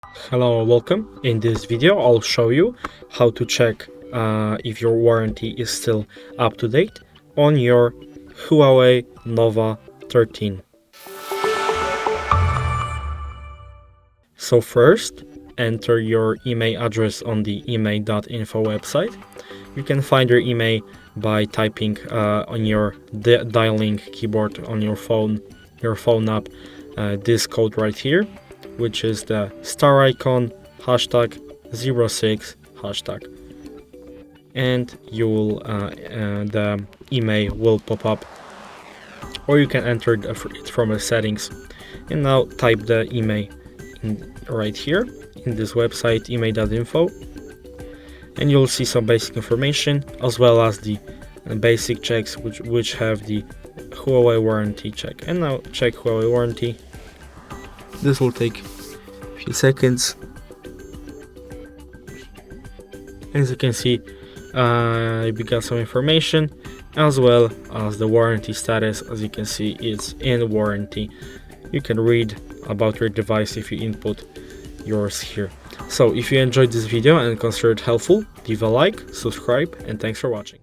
Hello, welcome. In this video I'll show you how to check if your warranty is still up to date on your Huawei Nova 13. So first, enter your email address on the email.info website. You can find your email by typing on your dialing keyboard on your phone app this code right here, which is the star icon #06#, and you will the email will pop up, or you can enter it from the settings. And now type the email right here in this website email.info, and you'll see some basic information as well as the basic checks which have the Huawei warranty check. And now check Huawei warranty. This will take a few seconds. As you can see, we got some information as well as the warranty status. As you can see, it's in warranty. You can read about your device if you input yours here. So if you enjoyed this video and considered it helpful, leave a like, subscribe, and thanks for watching.